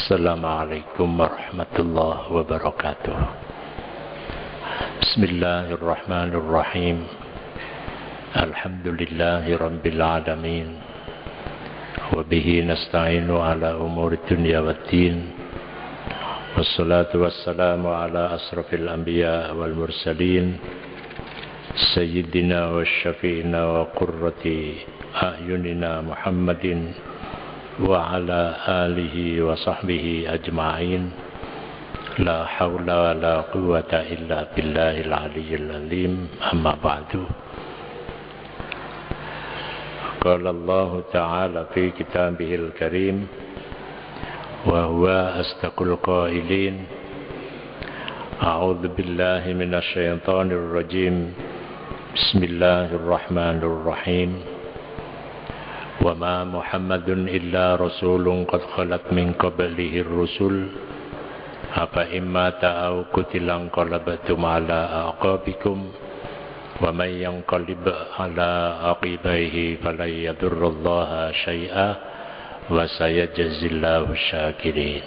Assalamualaikum warahmatullahi wabarakatuh. Bismillahirrahmanirrahim. Alhamdulillahi rabbil alamin. Wa bihi nasta'inu ala umuri dunya waddin. Wassalatu wassalamu ala asrafil anbiya wal mursalin. Sayyidina wa syafi'ina wa qurrati a'yunina Muhammadin wa ala alihi wa sahbihi ajma'in. La hawla wa la quwwata illa billahil aliyyil azim. Amma ba'du. Qala Allah ta'ala fi kitabihil karim wa huwa asdaqul qailin. A'udzu billahi minasy syaithanir rajim. Bismillahirrahmanirrahim. وَمَا مُحَمَّدٌ إِلَّا رَسُولٌ قَدْ خَلَتْ مِنْ قَبْلِهِ الرُّسُلُ أَفَإِنْ مَاتَ أَوْ قُتِلَ انقَلَبْتُمْ عَلَى أَعْقَابِكُمْ وَمَنْ يَنقَلِبْ عَلَى عَقِبَيْهِ فَلَنْ يَضُرَّ اللَّهَ شَيْئًا وَسَيَجْزِي اللَّهُ الشَّاكِرِينَ.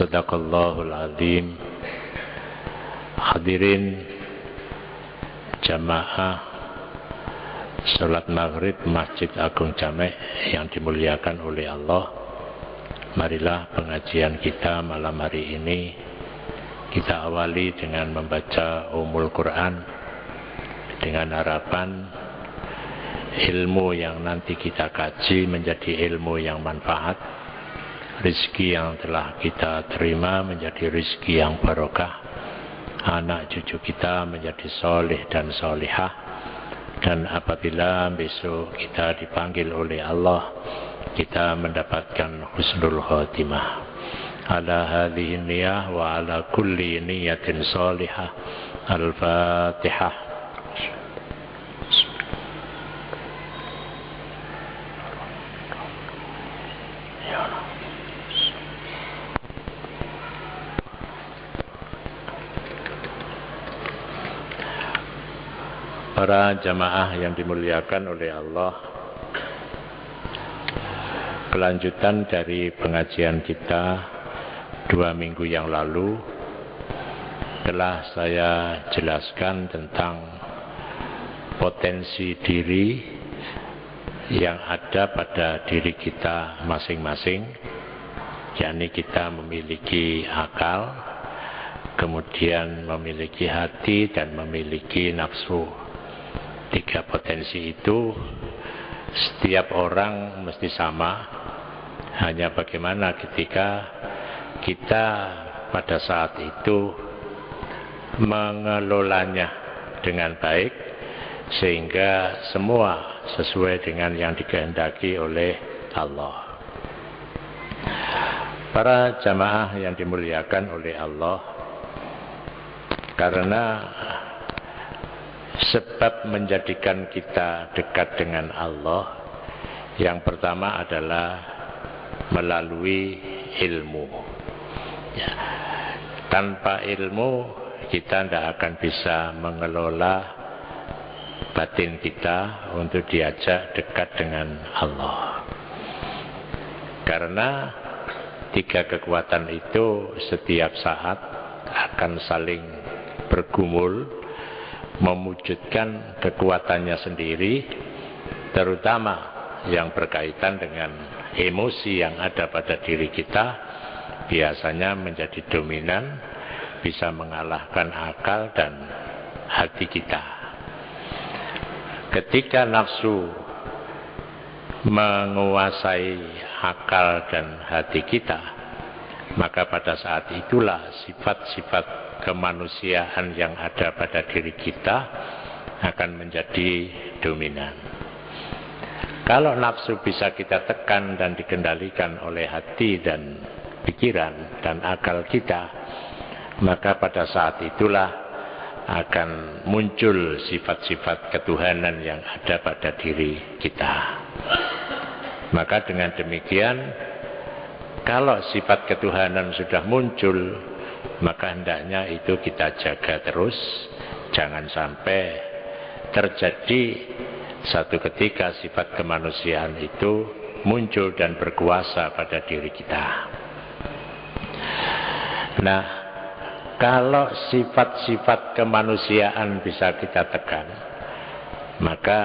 Sadaqallahul azim. Hadirin jamaah salat maghrib Masjid Agung Jamek yang dimuliakan oleh Allah. Marilah pengajian kita malam hari ini kita awali dengan membaca Ummul Quran, dengan harapan ilmu yang nanti kita kaji menjadi ilmu yang manfaat, rezeki yang telah kita terima menjadi rezeki yang barokah, anak cucu kita menjadi soleh dan solihah. Dan apabila besok kita dipanggil oleh Allah, kita mendapatkan husnul khotimah. Ala hadhihi niyah wa ala kulli niyatin salihah. Al-Fatihah. Para jamaah yang dimuliakan oleh Allah, kelanjutan dari pengajian kita 2 minggu yang lalu telah saya jelaskan tentang potensi diri yang ada pada diri kita masing-masing, yakni kita memiliki akal, kemudian memiliki hati dan memiliki nafsu. 3 potensi itu setiap orang mesti sama, hanya bagaimana ketika kita pada saat itu mengelolanya dengan baik sehingga semua sesuai dengan yang dikehendaki oleh Allah. Para jamaah yang dimuliakan oleh Allah, karena sebab menjadikan kita dekat dengan Allah yang pertama adalah melalui ilmu. Ya. Tanpa ilmu kita tidak akan bisa mengelola batin kita untuk diajak dekat dengan Allah. Karena 3 kekuatan itu setiap saat akan saling bergumul mewujudkan kekuatannya sendiri, terutama yang berkaitan dengan emosi yang ada pada diri kita biasanya menjadi dominan, bisa mengalahkan akal dan hati kita. Ketika nafsu menguasai akal dan hati kita, maka pada saat itulah sifat-sifat kemanusiaan yang ada pada diri kita akan menjadi dominan. Kalau nafsu bisa kita tekan dan dikendalikan oleh hati dan pikiran dan akal kita, maka pada saat itulah akan muncul sifat-sifat ketuhanan yang ada pada diri kita. Maka dengan demikian, kalau sifat ketuhanan sudah muncul, maka hendaknya itu kita jaga terus, jangan sampai terjadi satu ketika sifat kemanusiaan itu muncul dan berkuasa pada diri kita. Nah, kalau sifat-sifat kemanusiaan bisa kita tekan, maka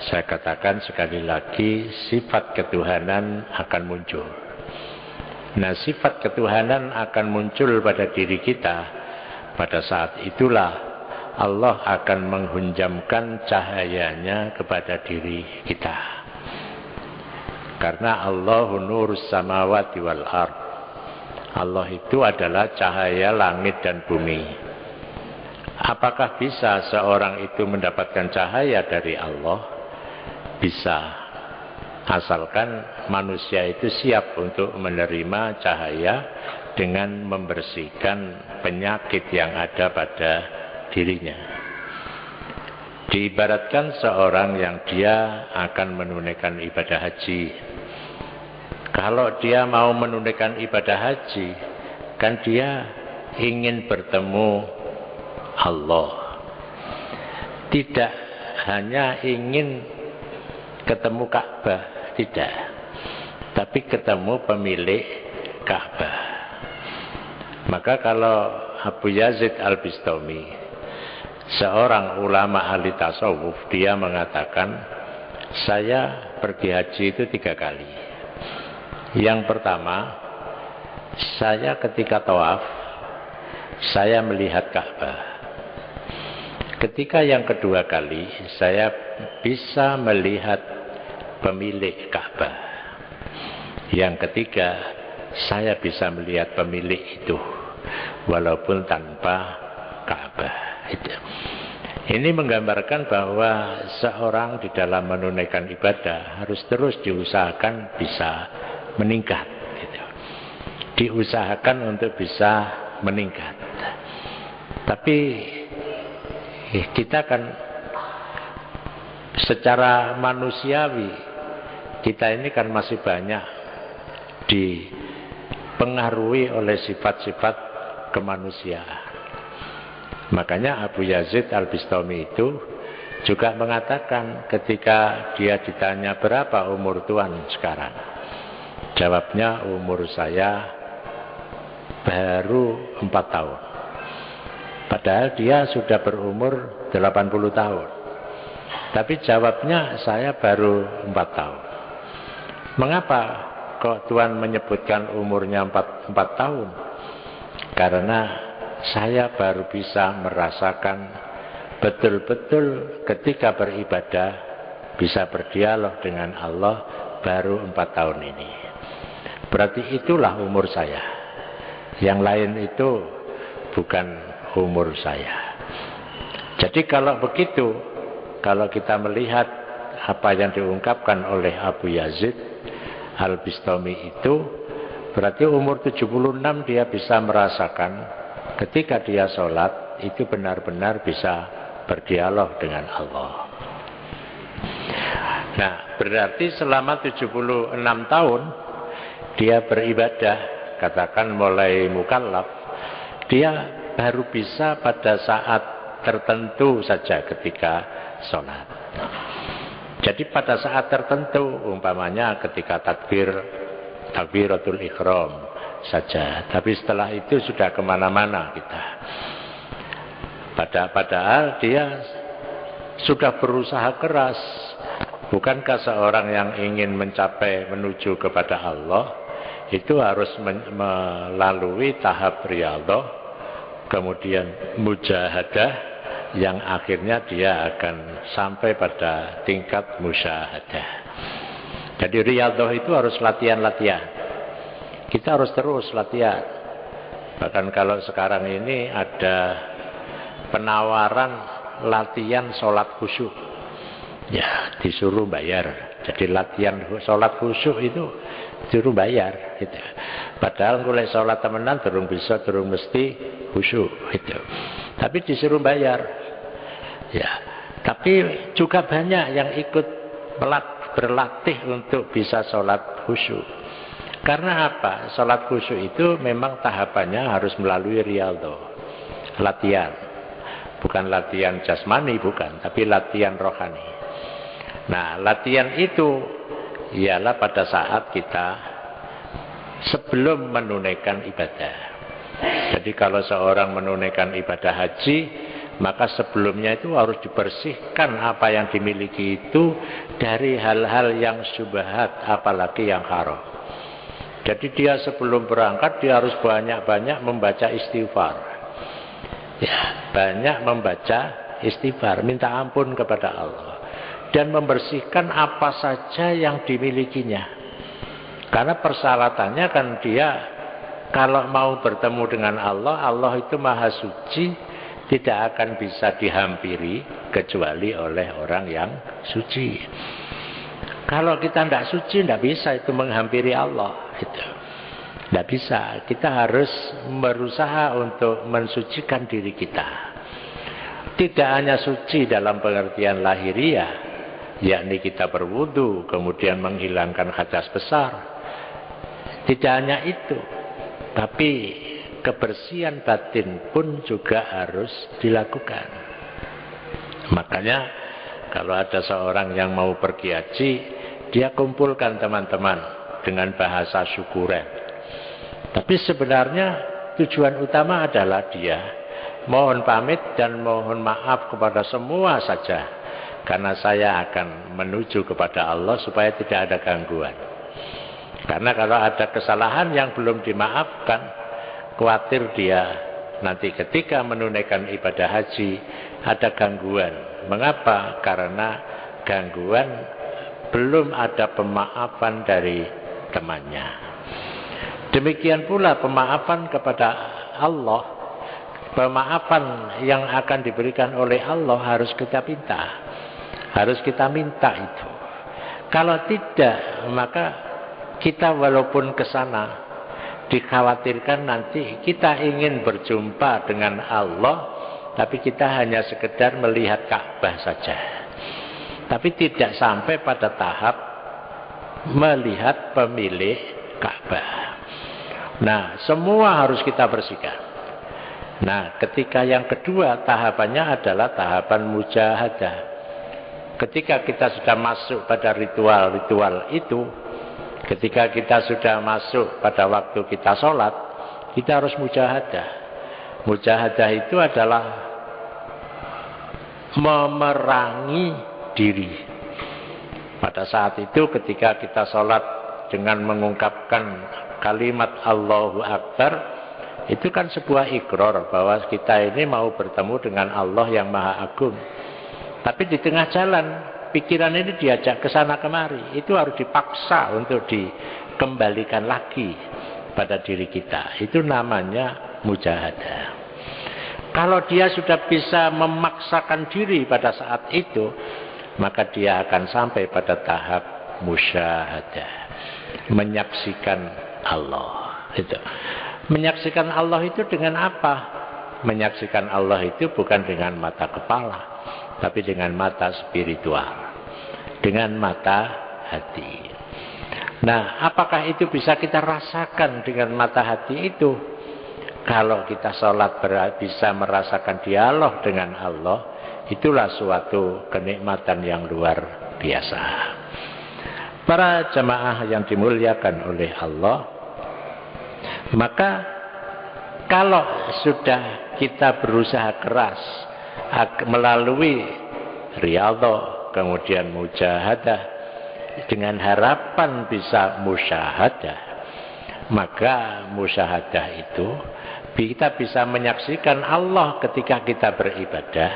saya katakan sekali lagi, sifat ketuhanan akan muncul. Nah, sifat ketuhanan akan muncul pada diri kita. Pada saat itulah Allah akan menghunjamkan cahayanya kepada diri kita. Karena Allahu nurus samawati wal ard. Allah itu adalah cahaya langit dan bumi. Apakah bisa seorang itu mendapatkan cahaya dari Allah? Bisa, asalkan manusia itu siap untuk menerima cahaya dengan membersihkan penyakit yang ada pada dirinya. Diibaratkan seorang yang dia akan menunaikan ibadah haji. Kalau dia mau menunaikan ibadah haji, kan dia ingin bertemu Allah. Tidak hanya ingin ketemu Ka'bah, tidak. Tapi ketemu pemilik Ka'bah. Maka kalau Abu Yazid Al-Bistami, seorang ulama ahli tasawuf, dia mengatakan, saya pergi haji itu 3 kali. Yang pertama, saya ketika tawaf, saya melihat Ka'bah. Ketika yang kedua kali, saya bisa melihat pemilik Ka'bah. Yang ketiga, saya bisa melihat pemilik itu, walaupun tanpa Ka'bah. Ini menggambarkan bahwa seorang di dalam menunaikan ibadah harus terus diusahakan bisa meningkat. Diusahakan untuk bisa meningkat. Tapi kita kan secara manusiawi, kita ini kan masih banyak dipengaruhi oleh sifat-sifat kemanusiaan. Makanya Abu Yazid Al-Bistami itu juga mengatakan ketika dia ditanya berapa umur tuan sekarang, jawabnya umur saya baru 4 tahun. Padahal dia sudah berumur 80 tahun. Tapi jawabnya saya baru 4 tahun. Mengapa kok Tuhan menyebutkan umurnya 4 tahun? Karena saya baru bisa merasakan betul-betul ketika beribadah, bisa berdialog dengan Allah baru 4 tahun ini. Berarti itulah umur saya. Yang lain itu bukan umur saya. Jadi kalau begitu, kalau kita melihat apa yang diungkapkan oleh Abu Yazid Al-Bistami itu, berarti umur 76 dia bisa merasakan ketika dia sholat itu benar-benar bisa berdialog dengan Allah. Nah, berarti selama 76 tahun dia beribadah, katakan mulai mukallaf, dia baru bisa pada saat tertentu saja ketika sholat. Jadi pada saat tertentu, umpamanya ketika takbiratul ihram saja. Tapi setelah itu sudah kemana-mana kita. Padahal dia sudah berusaha keras. Bukankah seorang yang ingin menuju kepada Allah itu harus melalui tahap riyadhah, kemudian mujahadah, yang akhirnya dia akan sampai pada tingkat musyahadah. Jadi riyadhah itu harus latihan-latihan. Kita harus terus latihan. Bahkan kalau sekarang ini ada penawaran latihan sholat khusyuk, ya disuruh bayar. Jadi latihan sholat khusyuk itu disuruh bayar gitu. Padahal mulai sholat temenan durung bisa, durung mesti khusyuk gitu. Tapi disuruh bayar. Ya, tapi juga banyak yang ikut berlatih untuk bisa sholat khusyuk. Karena apa? Sholat khusyuk itu memang tahapannya harus melalui riyadhah, latihan. Bukan latihan jasmani, bukan, tapi latihan rohani. Nah, latihan itu ialah pada saat kita sebelum menunaikan ibadah. Jadi kalau seorang menunaikan ibadah haji, maka sebelumnya itu harus dibersihkan apa yang dimiliki itu dari hal-hal yang syubhat, apalagi yang haram. Jadi dia sebelum berangkat dia harus banyak-banyak membaca istighfar. Ya, banyak membaca istighfar, minta ampun kepada Allah dan membersihkan apa saja yang dimilikinya. Karena persyaratannya kan dia kalau mau bertemu dengan Allah, Allah itu maha suci, tidak akan bisa dihampiri kecuali oleh orang yang suci. Kalau kita tidak suci, tidak bisa itu menghampiri Allah. Tidak bisa. Kita harus berusaha untuk mensucikan diri kita. Tidak hanya suci dalam pengertian lahiriah, yakni kita berwudu, kemudian menghilangkan hadas besar. Tidak hanya itu, tapi kebersihan batin pun juga harus dilakukan. Makanya kalau ada seorang yang mau pergi haji, dia kumpulkan teman-teman dengan bahasa syukuran. Tapi sebenarnya tujuan utama adalah dia mohon pamit dan mohon maaf kepada semua saja, karena saya akan menuju kepada Allah supaya tidak ada gangguan. Karena kalau ada kesalahan yang belum dimaafkan, khawatir dia nanti ketika menunaikan ibadah haji ada gangguan. Mengapa? Karena gangguan belum ada pemaafan dari temannya. Demikian pula pemaafan kepada Allah, pemaafan yang akan diberikan oleh Allah harus kita minta. Harus kita minta itu. Kalau tidak, maka kita walaupun ke sana dikhawatirkan nanti kita ingin berjumpa dengan Allah, tapi kita hanya sekedar melihat Ka'bah saja, tapi tidak sampai pada tahap melihat pemilik Ka'bah. Nah, semua harus kita bersihkan. Nah, ketika yang kedua tahapannya adalah tahapan mujahadah. Ketika kita sudah masuk pada ritual-ritual itu, ketika kita sudah masuk pada waktu kita sholat, kita harus mujahadah. Mujahadah itu adalah memerangi diri. Pada saat itu ketika kita sholat dengan mengungkapkan kalimat Allahu Akbar, itu kan sebuah ikrar bahwa kita ini mau bertemu dengan Allah yang Maha Agung. Tapi di tengah jalan pikiran ini diajak ke sana kemari, itu harus dipaksa untuk dikembalikan lagi pada diri kita. Itu namanya mujahadah. Kalau dia sudah bisa memaksakan diri pada saat itu, maka dia akan sampai pada tahap musyahadah, menyaksikan Allah. Itu. Menyaksikan Allah itu dengan apa? Menyaksikan Allah itu bukan dengan mata kepala, tapi dengan mata spiritual, dengan mata hati. Nah, apakah itu bisa kita rasakan dengan mata hati itu? Kalau kita sholat bisa merasakan dialog dengan Allah, itulah suatu kenikmatan yang luar biasa. Para jamaah yang dimuliakan oleh Allah, maka kalau sudah kita berusaha keras melalui riyadhah, kemudian mujahadah, dengan harapan bisa musyahadah, maka musyahadah itu kita bisa menyaksikan Allah ketika kita beribadah.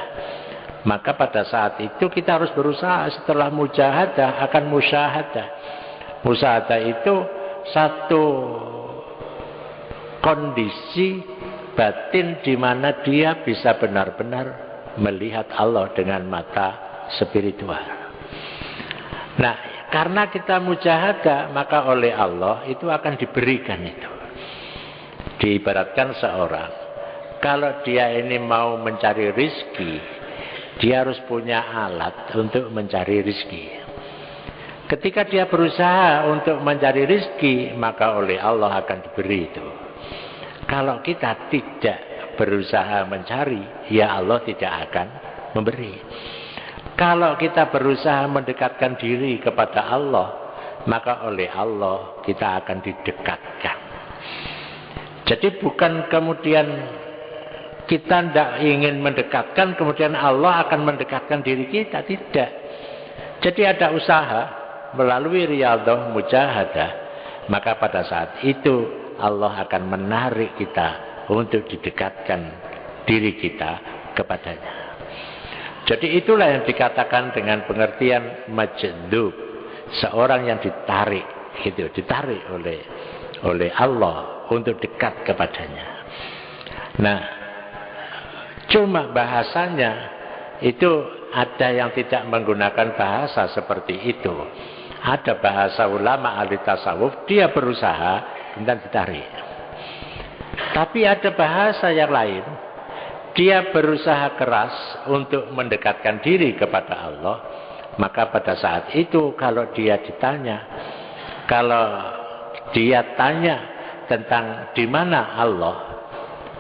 Maka pada saat itu kita harus berusaha setelah mujahadah akan musyahadah. Musyahadah itu satu kondisi batin di mana dia bisa benar-benar melihat Allah dengan mata spiritual. Nah, karena kita mujahadah, maka oleh Allah itu akan diberikan itu. Diibaratkan seorang, kalau dia ini mau mencari rizki, dia harus punya alat untuk mencari rizki. Ketika dia berusaha untuk mencari rizki, maka oleh Allah akan diberi itu. Kalau kita tidak berusaha mencari, ya Allah tidak akan memberi. Kalau kita berusaha mendekatkan diri kepada Allah, maka oleh Allah kita akan didekatkan. Jadi bukan kemudian kita tidak ingin mendekatkan, kemudian Allah akan mendekatkan diri kita. Tidak. Jadi ada usaha melalui riyadhah mujahadah, maka pada saat itu Allah akan menarik kita untuk didekatkan diri kita kepadanya. Jadi itulah yang dikatakan dengan pengertian majdub, seorang yang ditarik, gitu, ditarik oleh Allah untuk dekat kepadanya. Nah, cuma bahasanya itu ada yang tidak menggunakan bahasa seperti itu. Ada bahasa ulama ahli tasawuf, dia berusaha dan ditarik. Tapi ada bahasa yang lain, dia berusaha keras untuk mendekatkan diri kepada Allah. Maka pada saat itu kalau dia ditanya, kalau dia tanya tentang di mana Allah,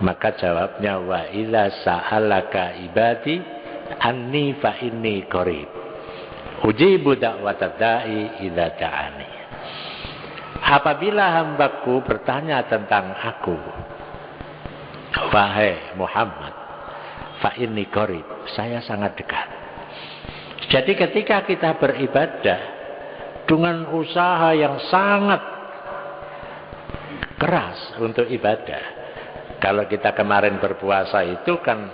maka jawabnya wa idza sa'alaka ibadi anni fa inni qarib ujibu da'watad da'i idza da'ani. Apabila hambaku bertanya tentang aku, wahai Muhammad, fa inni qarib, saya sangat dekat. Jadi ketika kita beribadah dengan usaha yang sangat keras untuk ibadah, kalau kita kemarin berpuasa itu kan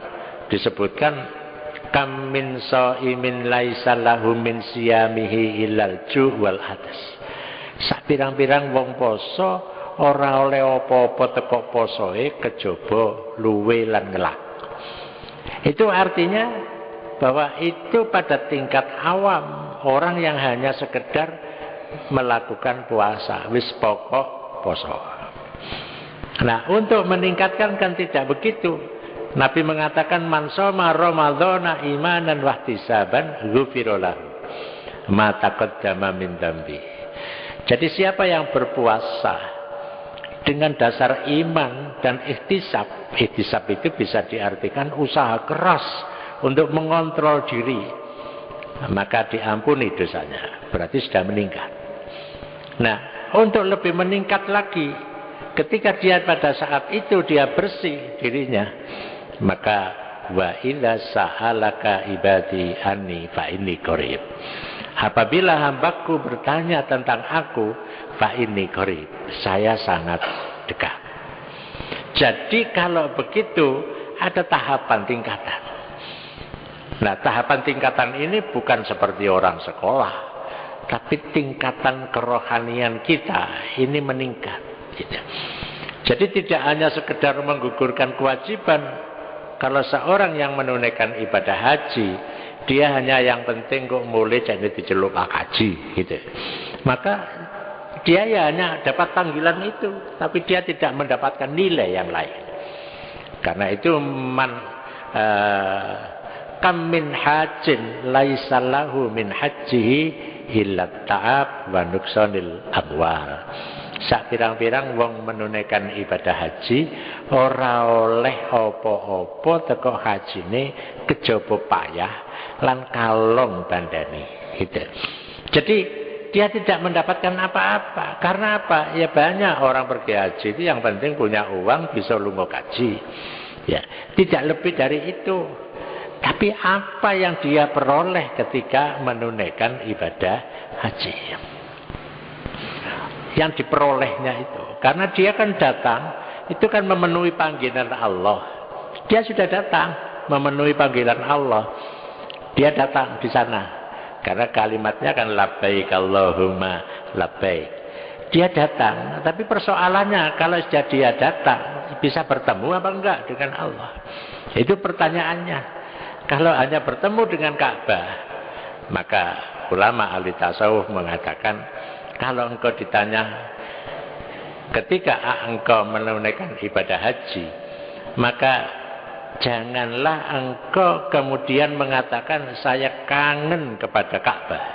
disebutkan kam min shaimin laisa lahu min siyamihi illal ju' wal atas. Sak pirang-pirang wong poso ora oleh apa-apa teko posoe kejaba luwe lan ngelak. Itu artinya bahwa itu pada tingkat awam, orang yang hanya sekedar melakukan puasa, wis pokok poso. Nah, untuk meningkatkan kan tidak begitu. Nabi mengatakan man shoma ramadhana imanan wa ihtisaban ghufira lahu ma taqaddama min dzambi. Jadi siapa yang berpuasa dengan dasar iman dan ihtisab, ihtisab itu bisa diartikan usaha keras untuk mengontrol diri, maka diampuni dosanya, berarti sudah meningkat. Nah, untuk lebih meningkat lagi, ketika dia pada saat itu dia bersih dirinya, maka wa idza sa'alaka ibadi anni fa inni qarib. Apabila hambaku bertanya tentang aku, fa inni qarib, saya sangat dekat. Jadi kalau begitu ada tahapan tingkatan. Nah, tahapan tingkatan ini bukan seperti orang sekolah, tapi tingkatan kerohanian kita ini meningkat. Gitu. Jadi tidak hanya sekedar menggugurkan kewajiban. Kalau seorang yang menunaikan ibadah haji, dia hanya yang penting kok mulai jadi diceluk haji, gitu. Maka dia ya hanya dapat panggilan itu, tapi dia tidak mendapatkan nilai yang lain. Karena itu kam min hajin laisa lahu min hajjihi illa ta'ab wa nuqsanil amwal. Sak pirang-pirang wong menunaikan ibadah haji ora oleh apa-apa teko hajine kejaba payah lan kalong bandane, gitu. Jadi dia tidak mendapatkan apa-apa. Karena apa? Ya banyak orang pergi haji itu yang penting punya uang bisa lunga haji. Ya, tidak lebih dari itu. Tapi apa yang dia peroleh ketika menunaikan ibadah haji? Yang diperolehnya itu. Karena dia kan datang, itu kan memenuhi panggilan Allah. Dia sudah datang, memenuhi panggilan Allah. Dia datang di sana. Karena kalimatnya kan labbaik Allahumma labbaik. Dia datang, tapi persoalannya kalau sudah dia datang, bisa bertemu apa enggak dengan Allah? Itu pertanyaannya. Kalau hanya bertemu dengan Ka'bah, maka ulama ahli tasawuf mengatakan, kalau engkau ditanya ketika engkau menunaikan ibadah haji, maka janganlah engkau kemudian mengatakan saya kangen kepada Ka'bah,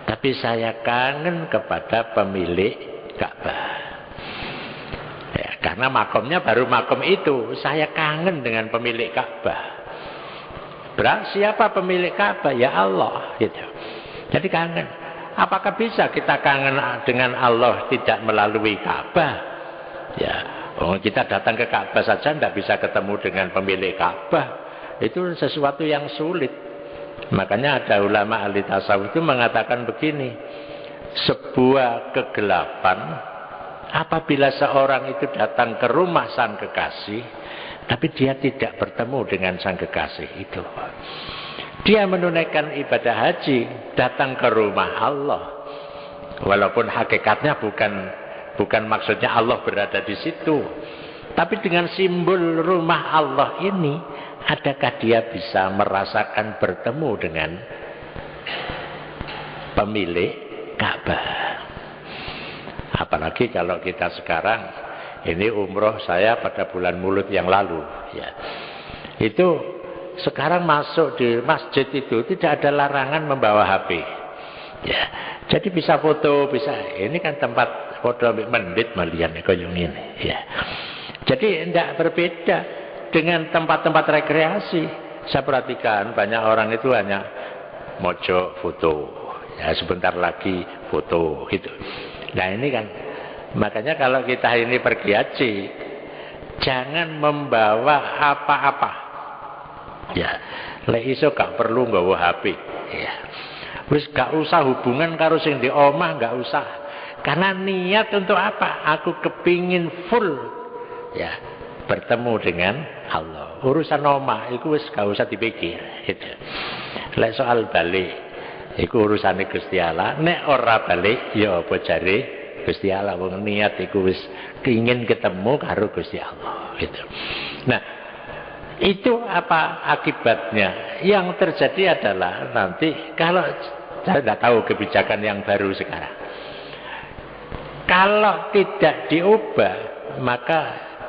tapi saya kangen kepada pemilik Ka'bah. Ya, karena makomnya baru makom itu, saya kangen dengan pemilik Ka'bah. Siapa pemilik Ka'bah? Ya Allah, gitu. Jadi kangen. Apakah bisa kita kangen dengan Allah tidak melalui Ka'bah? Ya, Oh, kita datang ke Ka'bah saja tidak bisa ketemu dengan pemilik Ka'bah. Itu sesuatu yang sulit. Makanya ada ulama ahli tasawuf itu mengatakan begini, sebuah kegelapan apabila seorang itu datang ke rumah sang kekasih, tapi dia tidak bertemu dengan sang kekasih itu. Dia menunaikan ibadah haji, datang ke rumah Allah. Walaupun hakikatnya bukan maksudnya Allah berada di situ. Tapi dengan simbol rumah Allah ini, adakah dia bisa merasakan bertemu dengan pemilik Ka'bah? Apalagi kalau kita sekarang, ini umroh saya pada bulan Mulud yang lalu, ya. Itu sekarang masuk di masjid itu tidak ada larangan membawa HP, ya. Jadi bisa foto, bisa. Ini kan tempat foto mendit malian koyong ini, ya. Jadi tidak berbeda dengan tempat-tempat rekreasi. Saya perhatikan banyak orang itu hanya mojok foto, ya sebentar lagi foto gitu. Nah ini kan, makanya kalau kita ini pergi haji, jangan membawa apa-apa. Ya, lek iso gak perlu nggawa HP. Ya, wis gak usah hubungan karo sing di omah, gak usah. Karena niat untuk apa? Aku kepingin full, ya, bertemu dengan Allah. Urusan omah, itu wis gak usah dipikir. Gitu. Lek soal balik, itu urusannya Gusti Allah. Nek ora balik, ya apa jare Gusti Allah. Wong niat iku wis ingin ketemu karo Gusti Allah. Gitu. Nah, itu apa akibatnya? Yang terjadi adalah nanti kalau saya tidak tahu kebijakan yang baru sekarang. Kalau tidak diubah, maka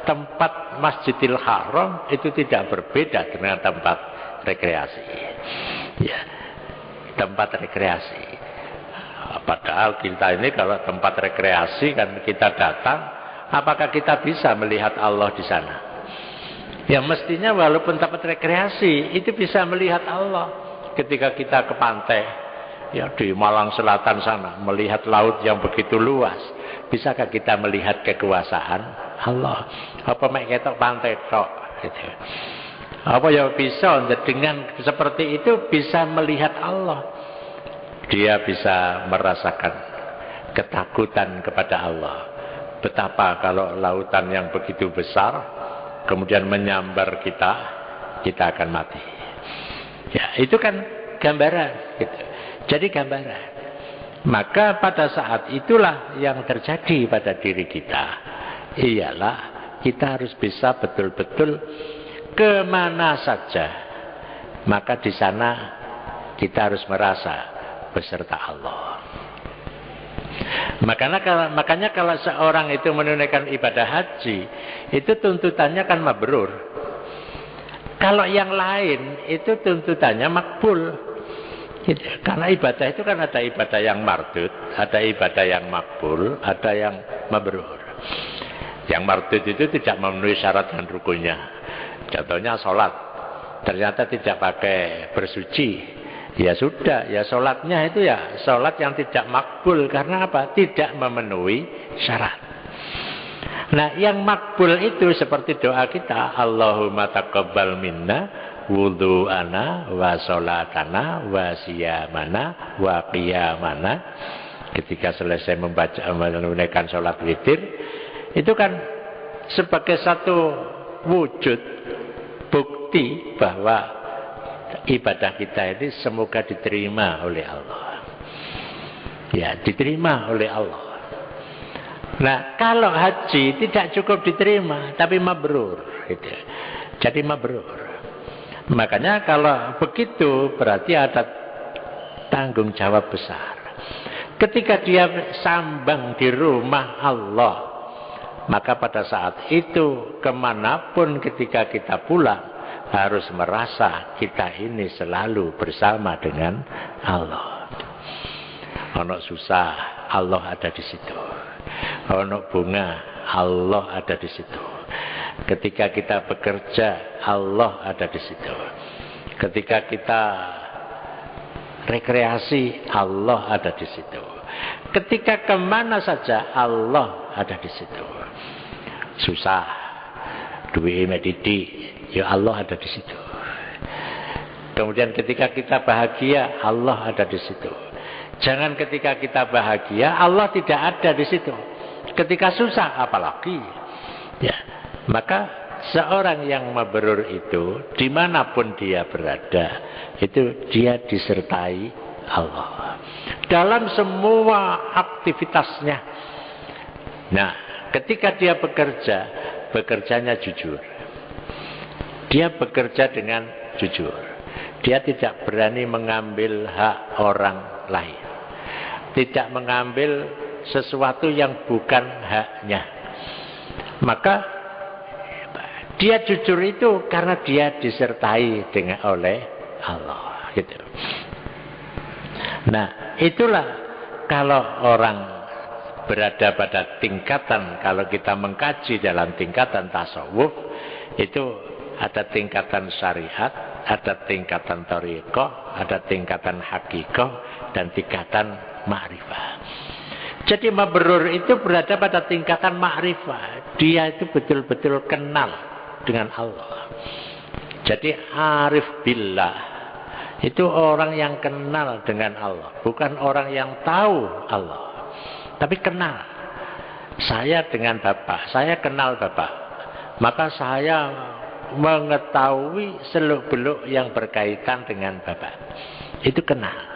tempat Masjidil Haram itu tidak berbeda dengan tempat rekreasi. Ya, tempat rekreasi. Padahal kita ini kalau tempat rekreasi kan kita datang, apakah kita bisa melihat Allah di sana? Ya mestinya walaupun tempat rekreasi itu bisa melihat Allah. Ketika kita ke pantai, ya di Malang Selatan sana, melihat laut yang begitu luas, bisakah kita melihat kekuasaan Allah? Apa mek ketok pantai tok gitu. Apa ya bisa dengan seperti itu bisa melihat Allah. Dia bisa merasakan ketakutan kepada Allah. Betapa kalau lautan yang begitu besar kemudian menyambar kita akan mati. Ya, itu kan gambaran gitu. Jadi gambaran. Maka pada saat itulah yang terjadi pada diri kita. Ialah kita harus bisa betul-betul kemana saja. Maka di sana kita harus merasa beserta Allah. Makanya kalau seorang itu menunaikan ibadah haji, itu tuntutannya kan mabrur. Kalau yang lain itu tuntutannya makbul. Karena ibadah itu kan ada ibadah yang mardud, ada ibadah yang makbul, ada yang mabrur. Yang mardud itu tidak memenuhi syarat dan rukunnya. Contohnya sholat, ternyata tidak pakai bersuci. Ya sudah, ya sholatnya itu ya sholat yang tidak makbul. Karena apa? Tidak memenuhi syarat. Nah yang makbul itu seperti doa kita, Allahumma taqabbal minna wudhu'ana wa sholatana wa siyamana wa qiyamana. Ketika selesai menunaikan sholat witir, itu kan sebagai satu wujud bukti bahwa ibadah kita ini semoga diterima oleh Allah. Ya, diterima oleh Allah. Nah, kalau haji tidak cukup diterima, tapi mabrur. Gitu. Jadi mabrur. Makanya kalau begitu berarti ada tanggung jawab besar. Ketika dia sambang di rumah Allah, maka pada saat itu kemanapun ketika kita pulang, harus merasa kita ini selalu bersama dengan Allah. Ono susah, Allah ada di situ. Ono bunga, Allah ada di situ. Ketika kita bekerja, Allah ada di situ. Ketika kita rekreasi, Allah ada di situ. Ketika kemana saja, Allah ada di situ. susah, duwe mediti, ya Allah ada di situ. Kemudian ketika kita bahagia, Allah ada di situ. Jangan ketika kita bahagia, Allah tidak ada di situ. Ketika susah, apalagi. Ya, maka seorang yang mabrur itu, dimanapun dia berada, itu dia disertai Allah dalam semua aktivitasnya. Nah, ketika dia bekerja, bekerjanya jujur. Dia bekerja dengan jujur. Dia tidak berani mengambil hak orang lain, tidak mengambil sesuatu yang bukan haknya. Maka dia jujur itu karena dia disertai dengan oleh Allah, gitu. Nah, itulah kalau orang berada pada tingkatan, kalau kita mengkaji dalam tingkatan tasawuf, itu ada tingkatan syariat, ada tingkatan thariqah, ada tingkatan hakikah, dan tingkatan ma'rifah. Jadi mabrur itu berada pada tingkatan ma'rifah. Dia itu betul-betul kenal dengan Allah. Jadi arif billah itu orang yang kenal dengan Allah, bukan orang yang tahu Allah, tapi kenal. Saya dengan Bapak, saya kenal Bapak, maka saya mengetahui seluk-beluk yang berkaitan dengan Bapak. Itu kenal.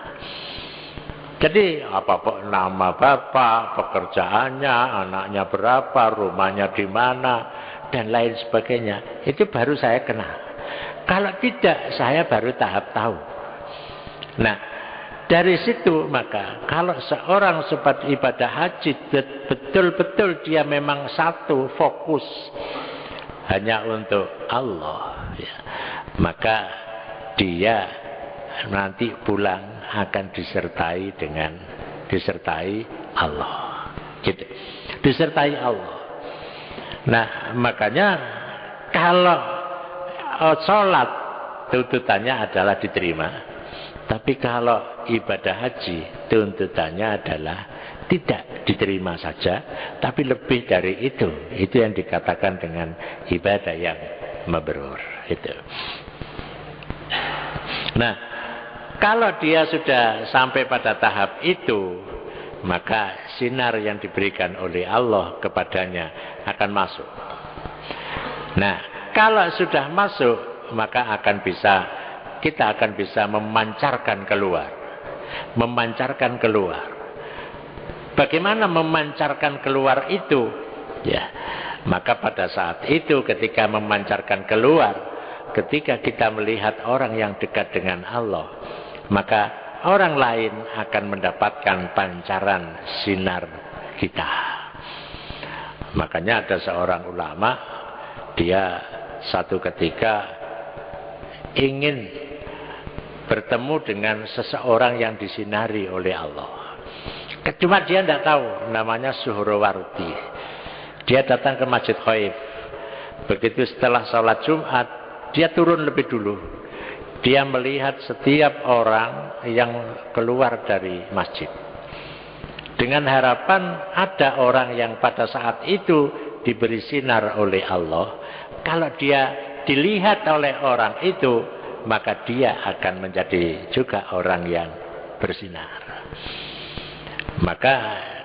Jadi apa nama Bapak, pekerjaannya, anaknya berapa, rumahnya di mana, dan lain sebagainya, itu baru saya kenal. Kalau tidak, saya baru tahap tahu. Nah, dari situ maka kalau seorang sempat ibadah haji betul-betul dia memang satu fokus hanya untuk Allah, ya, maka dia nanti pulang akan disertai Allah, gitu. Disertai Allah. Nah, makanya kalau sholat tuntutannya adalah diterima, tapi kalau ibadah haji tuntutannya adalah tidak diterima saja, tapi lebih dari itu yang dikatakan dengan ibadah yang mabrur itu. Nah, kalau dia sudah sampai pada tahap itu, maka sinar yang diberikan oleh Allah kepadanya akan masuk. Nah, kalau sudah masuk, maka kita akan bisa memancarkan keluar. Memancarkan keluar. Bagaimana memancarkan keluar itu? Ya, maka pada saat itu ketika memancarkan keluar, ketika kita melihat orang yang dekat dengan Allah, maka orang lain akan mendapatkan pancaran sinar kita. Makanya ada seorang ulama, dia satu ketika ingin bertemu dengan seseorang yang disinari oleh Allah. Cuma dia tidak tahu, namanya Suhrawardi. Dia datang ke Masjid Khaif. Begitu setelah sholat Jumat, dia turun lebih dulu. Dia melihat setiap orang yang keluar dari masjid, dengan harapan ada orang yang pada saat itu diberi sinar oleh Allah. Kalau dia dilihat oleh orang itu, maka dia akan menjadi juga orang yang bersinar. Maka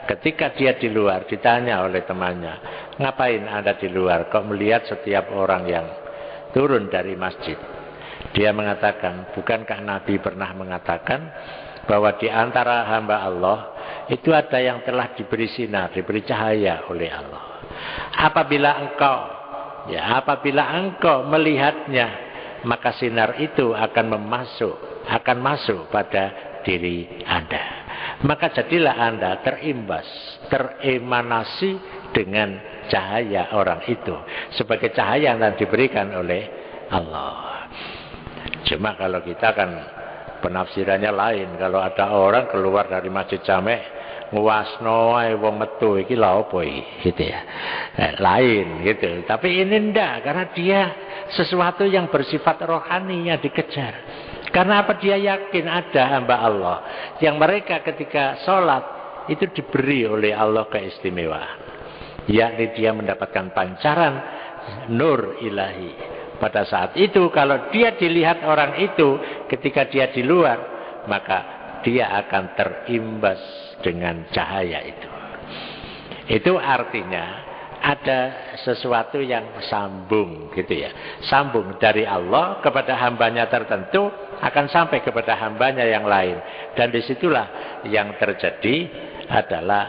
ketika dia di luar, ditanya oleh temannya, ngapain Anda di luar? Kok melihat setiap orang yang turun dari masjid? Dia mengatakan, bukankah Nabi pernah mengatakan bahwa di antara hamba Allah itu ada yang telah diberi sinar, diberi cahaya oleh Allah. Apabila engkau melihatnya, maka sinar itu akan masuk pada diri Anda. Maka jadilah Anda teremanasi dengan cahaya orang itu, sebagai cahaya yang diberikan oleh Allah. Cuma kalau kita kan penafsirannya lain. Kalau ada orang keluar dari Masjid Jamek nguasno ae wong metu iki lha opo iki, gitu ya. Lain gitu. Tapi ini ndak, karena dia sesuatu yang bersifat rohani yang dikejar. Karena apa? Dia yakin ada hamba Allah yang mereka ketika sholat itu diberi oleh Allah keistimewaan. yakni dia mendapatkan pancaran nur ilahi. Pada saat itu kalau dia dilihat orang itu ketika dia di luar, maka dia akan terimbas dengan cahaya itu. Itu artinya ada sesuatu yang sambung gitu ya. Sambung dari Allah kepada hambanya tertentu akan sampai kepada hambanya yang lain. Dan disitulah yang terjadi adalah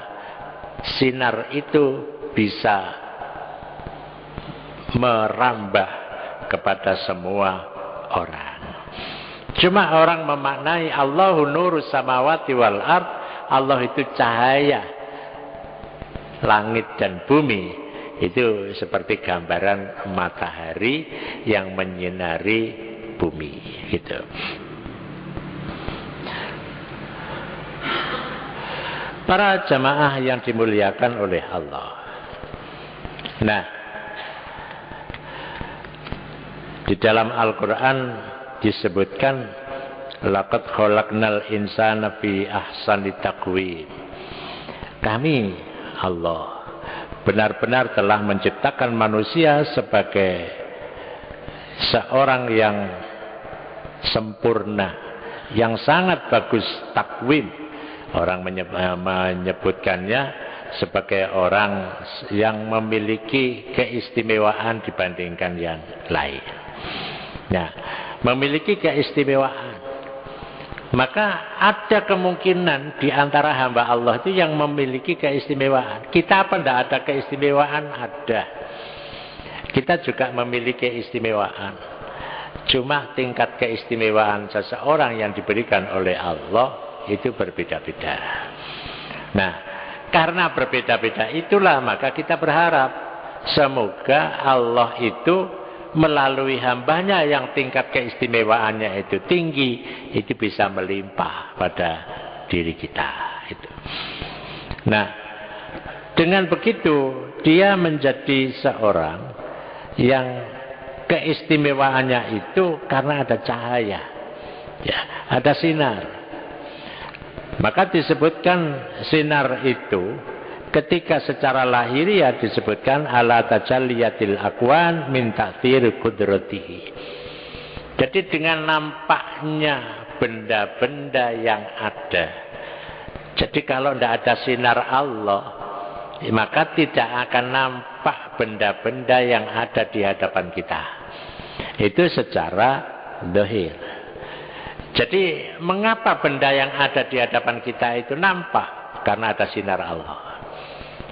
sinar itu bisa merambah kepada semua orang. Cuma orang memaknai Allahu nurus samawati wal ard, Allah itu cahaya langit dan bumi. Itu seperti gambaran matahari yang menyinari bumi gitu. Para jamaah yang dimuliakan oleh Allah. Nah, di dalam Al-Quran disebutkan laqad khalaqnal insana fi ahsani taqwim. Kami Allah benar-benar telah menciptakan manusia sebagai seorang yang sempurna, yang sangat bagus takwim. Orang menyebutkannya sebagai orang yang memiliki keistimewaan dibandingkan yang lain. Nah, memiliki keistimewaan. Maka ada kemungkinan di antara hamba Allah itu yang memiliki keistimewaan. Kita apa tidak ada keistimewaan? Ada. Kita juga memiliki keistimewaan. Cuma tingkat keistimewaan seseorang yang diberikan oleh Allah itu berbeda-beda. Nah, karena berbeda-beda itulah maka kita berharap semoga Allah itu melalui hambanya yang tingkat keistimewaannya itu tinggi, itu bisa melimpah pada diri kita. Itu. Nah, dengan begitu dia menjadi seorang yang keistimewaannya itu karena ada cahaya, ya, ada sinar. Maka disebutkan sinar itu ketika secara lahiriah disebutkan ala tajalliyatil akwan min ta'thir qudratihi. Jadi dengan nampaknya benda-benda yang ada. Jadi kalau tidak ada sinar Allah, maka tidak akan nampak benda-benda yang ada di hadapan kita. Itu secara zahir. Jadi mengapa benda yang ada di hadapan kita itu nampak? Karena ada sinar Allah.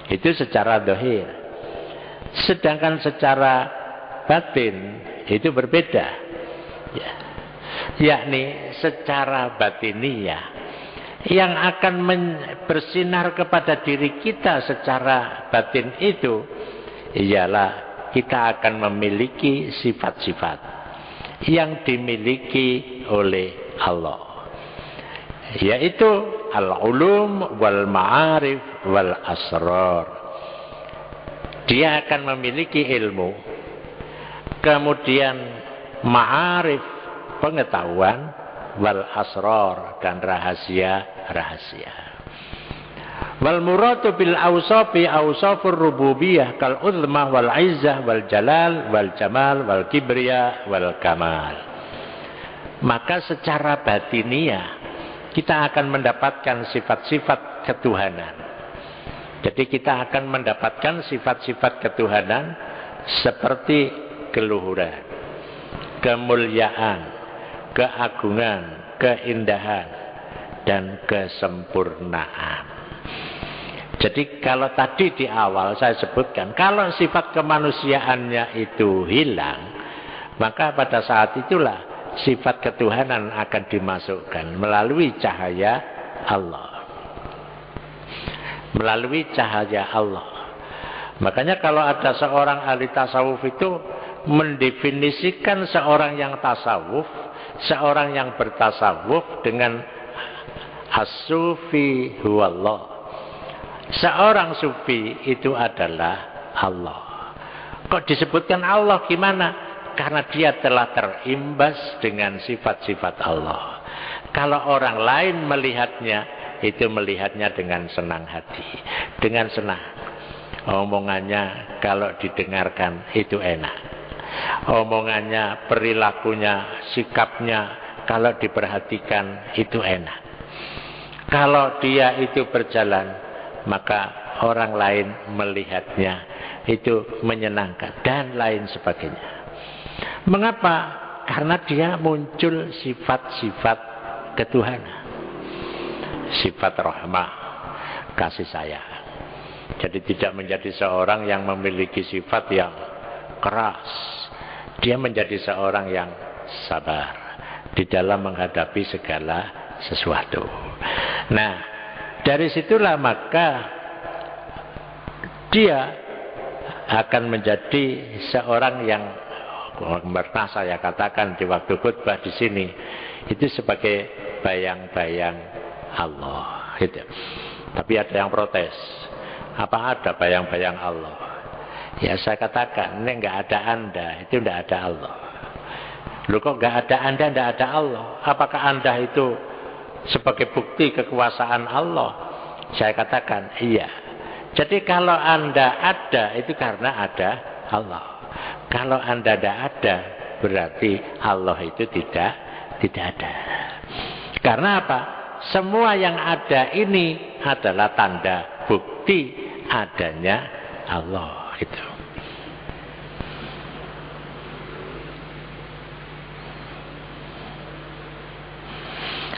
Itu secara zahir. Sedangkan secara batin itu berbeda. Ya. Yakni secara batiniyah yang akan bersinar kepada diri kita secara batin itu ialah kita akan memiliki sifat-sifat yang dimiliki oleh Allah, yaitu al-ulum wal ma'arif wal asrar. Dia akan memiliki ilmu, kemudian ma'arif pengetahuan, wal asrar dan rahasia-rahasia. Wal muradu bil awsafi awsafur rububiyah kal uzmah wal izzah wal jalal wal jamal wal kibriya wal kamal. Maka secara batiniah kita akan mendapatkan sifat-sifat ketuhanan. Jadi kita akan mendapatkan sifat-sifat ketuhanan seperti keluhuran, kemuliaan, keagungan, keindahan, dan kesempurnaan. Jadi kalau tadi di awal saya sebutkan, kalau sifat kemanusiaannya itu hilang, maka pada saat itulah sifat ketuhanan akan dimasukkan melalui cahaya Allah. Melalui cahaya Allah. Makanya kalau ada seorang ahli tasawuf itu mendefinisikan seorang yang tasawuf, seorang yang bertasawuf dengan as-sufi huwallah. Seorang sufi itu adalah Allah. Kok disebutkan Allah gimana? Karena dia telah terimbas dengan sifat-sifat Allah. Kalau orang lain melihatnya, itu melihatnya dengan senang hati, dengan senang. Omongannya kalau didengarkan itu enak. Omongannya, perilakunya, sikapnya kalau diperhatikan itu enak. Kalau dia itu berjalan, maka orang lain melihatnya itu menyenangkan dan lain sebagainya. Mengapa? Karena dia muncul sifat-sifat ketuhanan, sifat rahmah, kasih sayang. Jadi tidak menjadi seorang yang memiliki sifat yang keras. Dia menjadi seorang yang sabar di dalam menghadapi segala sesuatu. Nah, dari situlah maka dia akan menjadi seorang yang pernah saya katakan di waktu khutbah di sini itu sebagai bayang-bayang Allah. Gitu. Tapi ada yang protes. Apa ada bayang-bayang Allah? Ya saya katakan, ini enggak ada Anda, itu enggak ada Allah. Loh kok enggak ada Anda, enggak ada Allah? Apakah Anda itu sebagai bukti kekuasaan Allah? Saya katakan, iya. Jadi kalau Anda ada, itu karena ada Allah. Kalau Anda tidak ada, berarti Allah itu tidak ada. Karena apa? Semua yang ada ini adalah tanda bukti adanya Allah itu.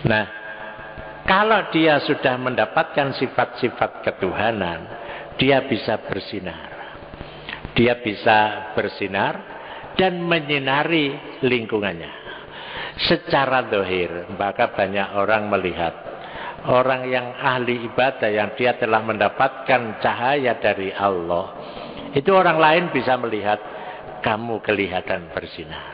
Nah, kalau dia sudah mendapatkan sifat-sifat ketuhanan, dia bisa bersinar. Dia bisa bersinar dan menyinari lingkungannya. Secara zahir, maka banyak orang melihat orang yang ahli ibadah yang dia telah mendapatkan cahaya dari Allah, itu orang lain bisa melihat kamu kelihatan bersinar.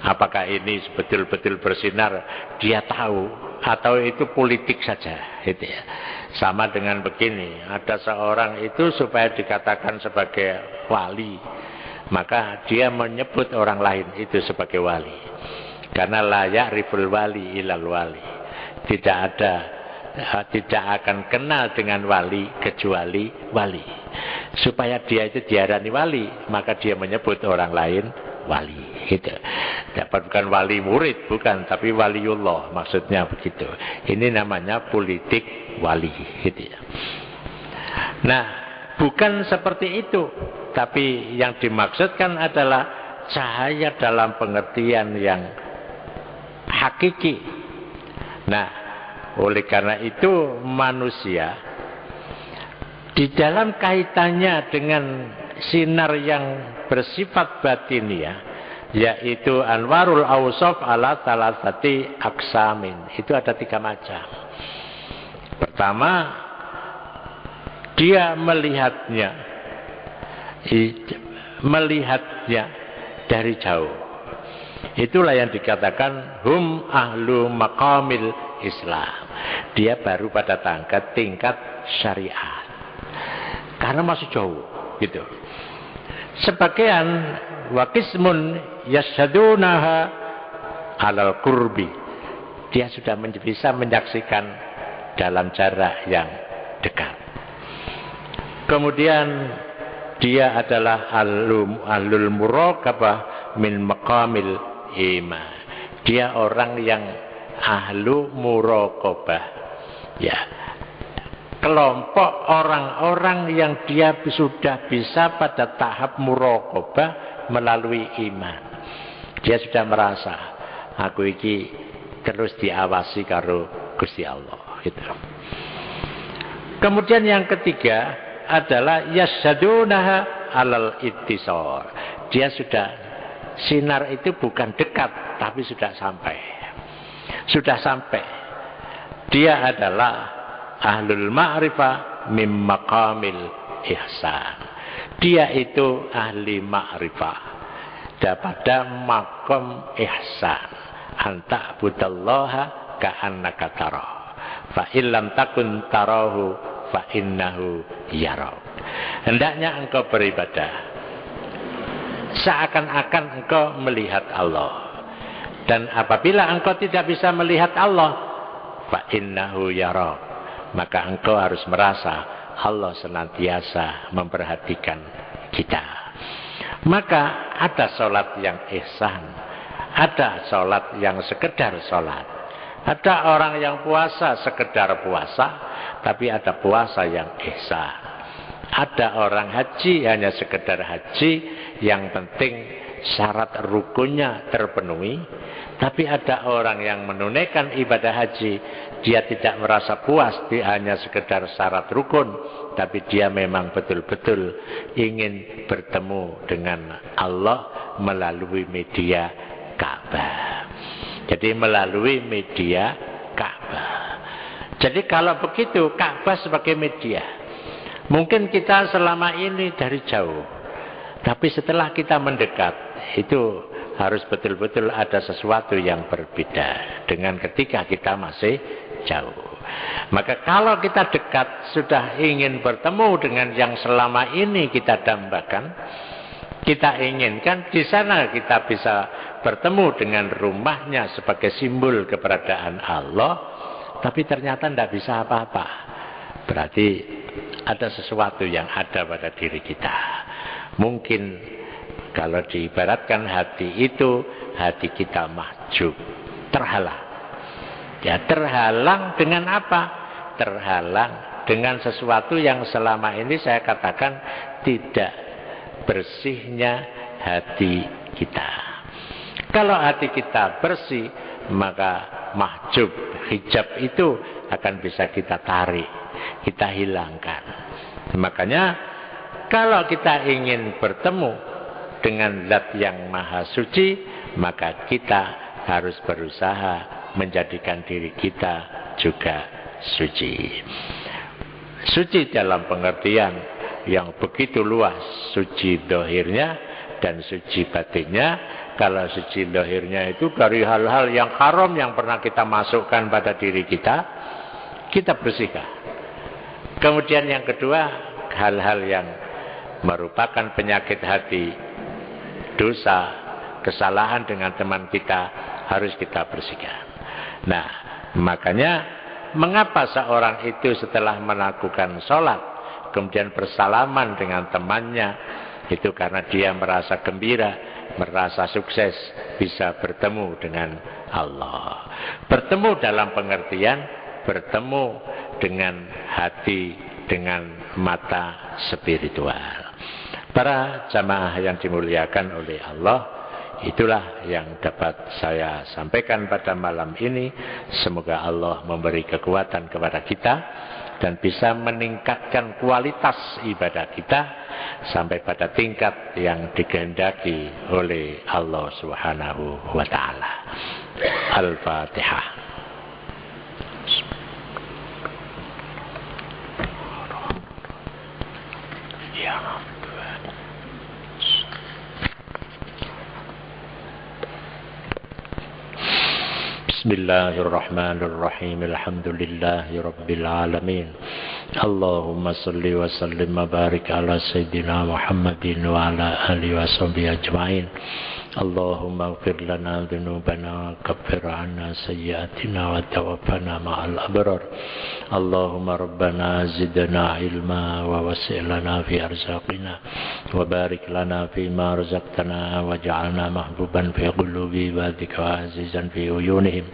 Apakah ini betul-betul bersinar? Dia tahu atau itu politik saja, gitu ya. Sama dengan begini, ada seorang itu supaya dikatakan sebagai wali, maka dia menyebut orang lain itu sebagai wali. Karena la ya'riful wali ilal wali. Tidak akan kenal dengan wali kecuali wali. Supaya dia itu diarani wali, maka dia menyebut orang lain wali. Gitu. Dapat bukan wali murid, bukan, tapi waliullah, maksudnya begitu. Ini namanya politik wali. Gitu ya. Nah, bukan seperti itu, tapi yang dimaksudkan adalah cahaya dalam pengertian yang hakiki. Nah, oleh karena itu manusia di dalam kaitannya dengan sinar yang bersifat batiniah, yaitu anwarul awsaf ala salasati aksamin, itu ada 3 macam. Pertama, dia melihatnya dari jauh. Itulah yang dikatakan hum ahlu maqamil Islam. Dia baru pada tingkat syariat. Karena masih jauh, gitu. Sebagian waqismun yashadunaha alal qurbi. Dia sudah bisa menyaksikan dalam jarak yang dekat. Kemudian dia adalah ahlul muraqabah min maqamil iman. Dia orang yang ahlu muraqabah. Ya. Kelompok orang-orang yang dia sudah bisa pada tahap muraqabah melalui iman. Dia sudah merasa aku iki terus diawasi karo Gusti Allah, gitu. Kemudian yang ketiga adalah yashadunaha alal ittisar. Dia sudah sinar itu bukan dekat tapi sudah sampai. Sudah sampai. Dia adalah ahlul ma'rifah mim maqamil ihsan. Dia itu ahli ma'rifah daripada maqam ihsan. Anta budallaha ka'annaka tarah. Fa illam takun tarahu fa innahu yarau. Hendaknya engkau beribadah seakan-akan engkau melihat Allah. Dan apabila engkau tidak bisa melihat Allah, fa innahu yarau, maka engkau harus merasa Allah senantiasa memperhatikan kita. Maka ada sholat yang ihsan, ada sholat yang sekedar sholat. Ada orang yang puasa sekedar puasa, tapi ada puasa yang ihsan. Ada orang haji hanya sekedar haji, yang penting syarat rukunnya terpenuhi. Tapi ada orang yang menunaikan ibadah haji, dia tidak merasa puas, dia hanya sekedar syarat rukun, tapi dia memang betul-betul ingin bertemu dengan Allah melalui media Ka'bah. Jadi melalui media Ka'bah. Jadi kalau begitu, Ka'bah sebagai media. Mungkin kita selama ini dari jauh, tapi setelah kita mendekat, itu harus betul-betul ada sesuatu yang berbeda dengan ketika kita masih jauh. Maka kalau kita dekat, sudah ingin bertemu dengan yang selama ini kita dambakan, kita inginkan, di sana kita bisa bertemu dengan rumahnya sebagai simbol keberadaan Allah, tapi ternyata tidak bisa apa-apa. Berarti ada sesuatu yang ada pada diri kita. Mungkin kalau diibaratkan hati itu, hati kita mahjub, terhalang. Ya, terhalang dengan apa? Terhalang dengan sesuatu yang selama ini saya katakan tidak bersihnya hati kita. Kalau hati kita bersih, maka mahjub, hijab itu akan bisa kita tarik, kita hilangkan. Makanya kalau kita ingin bertemu dengan zat yang maha suci, maka kita harus berusaha menjadikan diri kita juga suci. Suci dalam pengertian yang begitu luas, suci dohirnya dan suci batinnya. Kalau suci dohirnya itu dari hal-hal yang haram yang pernah kita masukkan pada diri kita, kita bersihkan. Kemudian yang kedua, hal-hal yang merupakan penyakit hati, dosa, kesalahan dengan teman kita, harus kita bersihkan. Nah, makanya mengapa seorang itu setelah melakukan sholat kemudian bersalaman dengan temannya, itu karena dia merasa gembira, merasa sukses bisa bertemu dengan Allah. Bertemu dalam pengertian bertemu dengan hati, dengan mata spiritual. Para jamaah yang dimuliakan oleh Allah, itulah yang dapat saya sampaikan pada malam ini. Semoga Allah memberi kekuatan kepada kita dan bisa meningkatkan kualitas ibadah kita sampai pada tingkat yang dikehendaki oleh Allah Subhanahu wa taala. Al-Fatihah. Ya Bismillahirrahmanirrahim. Alhamdulillahi Rabbil Alamin. Allahumma salli wa sallim wa barik ala Sayyidina Muhammadin wa ala alihi wa sahbihi ajma'in. Allahumma ighfir lana dhunubana, kaffir anna sayyiatina wa tawaffana ma'al abrar. Allahumma rabbana zidna ilma wa wasi' lana fi arzaqina wa barik lana fi ma razaqtana waj'alna mahbuban fi qulubi ibadika wa azizan fi uyunihim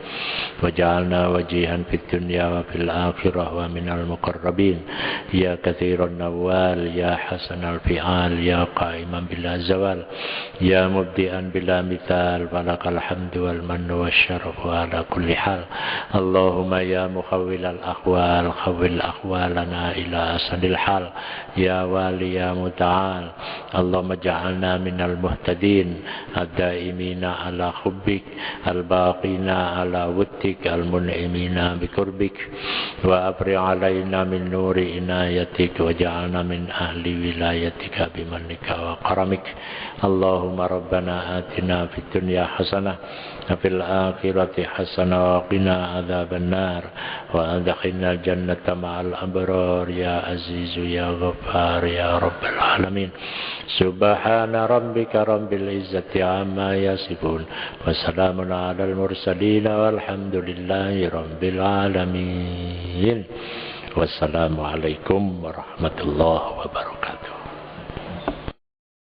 waj'alna wajihan fid dunya wa fil akhirah wa minal muqarrabin ya kathiran nawal ya hasanal fi'al ya qa'iman bila zawal ya mubdi'an bila mithal walakal hamdu wal mannu wasyarafu ala kulli hal. Allahumma ya mukhawwilal akhwal khawwil akhwalana ila asadil hal ya wali ya muta'al. Allahumma ja'alna minal muhtadin ad-daimina ala hubbik al-baqina ala wuttik al-mun'imina bikurbik wa afri alayna min nuri inayatik wa ja'alna min ahli wilayatika bimannika wa karamik. Allahumma rabbana atina fid dunya hasanah wa fil akhirati hasanah wa qina adzaban nar wa adkhilna jannata ma'al abrar ya azizu ya ghaffar ya rabbal alamin. Subhana rabbika rabbil izzati amma yasifun wa salamun alal mursalin walhamdulillahi rabbil alamin. Wassalamualaikum warahmatullahi wabarakatuh.